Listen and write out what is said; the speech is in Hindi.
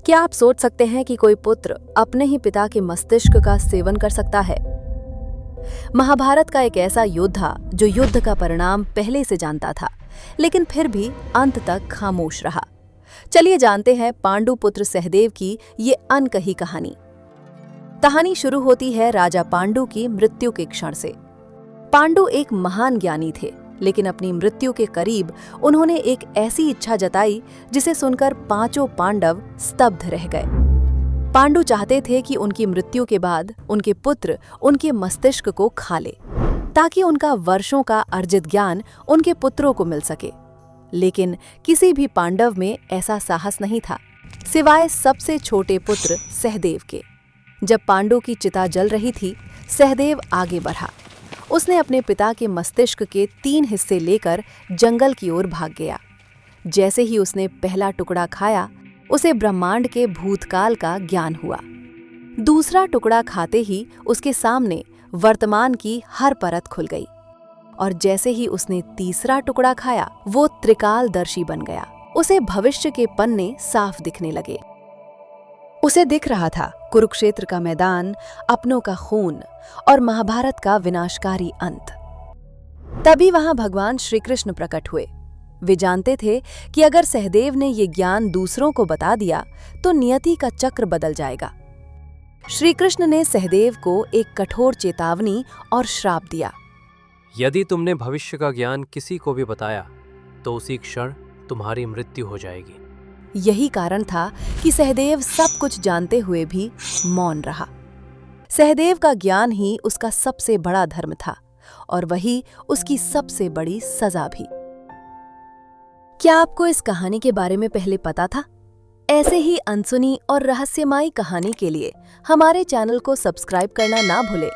क्या आप सोच सकते हैं कि कोई पुत्र अपने ही पिता के मस्तिष्क का सेवन कर सकता है? महाभारत का एक ऐसा योद्धा जो युद्ध का परिणाम पहले से जानता था, लेकिन फिर भी अंत तक खामोश रहा। चलिए जानते हैं पांडु पुत्र सहदेव की ये अनकही कहानी। कहानी शुरू होती है राजा पांडु की मृत्यु के क्षण से। पांडु एक महान ज्ञानी थे, लेकिन अपनी मृत्यु के करीब उन्होंने एक ऐसी इच्छा जताई जिसे सुनकर पांचों पांडव स्तब्ध रह गए। पांडु चाहते थे कि उनकी मृत्यु के बाद उनके पुत्र उनके मस्तिष्क को खा ले, ताकि उनका वर्षों का अर्जित ज्ञान उनके पुत्रों को मिल सके। लेकिन किसी भी पांडव में ऐसा साहस नहीं था, सिवाय सबसे छोटे पुत्र सहदेव के। जब पांडु की चिता जल रही थी, सहदेव आगे बढ़ा। उसने अपने पिता के मस्तिष्क के 3 हिस्से लेकर जंगल की ओर भाग गया। जैसे ही उसने पहला टुकड़ा खाया, उसे ब्रह्मांड के भूतकाल का ज्ञान हुआ। दूसरा टुकड़ा खाते ही उसके सामने वर्तमान की हर परत खुल गई, और जैसे ही उसने तीसरा टुकड़ा खाया, वो त्रिकालदर्शी बन गया। उसे भविष्य के पन्ने साफ दिखने लगे। उसे दिख रहा था कुरुक्षेत्र का मैदान, अपनों का खून और महाभारत का विनाशकारी अंत। तभी वहां भगवान श्री कृष्ण प्रकट हुए। वे जानते थे कि अगर सहदेव ने ये ज्ञान दूसरों को बता दिया तो नियति का चक्र बदल जाएगा। श्री कृष्ण ने सहदेव को एक कठोर चेतावनी और श्राप दिया। यदि तुमने भविष्य का ज्ञान किसी को भी बताया तो उसी क्षण तुम्हारी मृत्यु हो जाएगी। यही कारण था कि सहदेव सब कुछ जानते हुए भी मौन रहा। सहदेव का ज्ञान ही उसका सबसे बड़ा धर्म था, और वही उसकी सबसे बड़ी सजा भी। क्या आपको इस कहानी के बारे में पहले पता था? ऐसे ही अनसुनी और रहस्यमयी कहानी के लिए हमारे चैनल को सब्सक्राइब करना ना भूलें।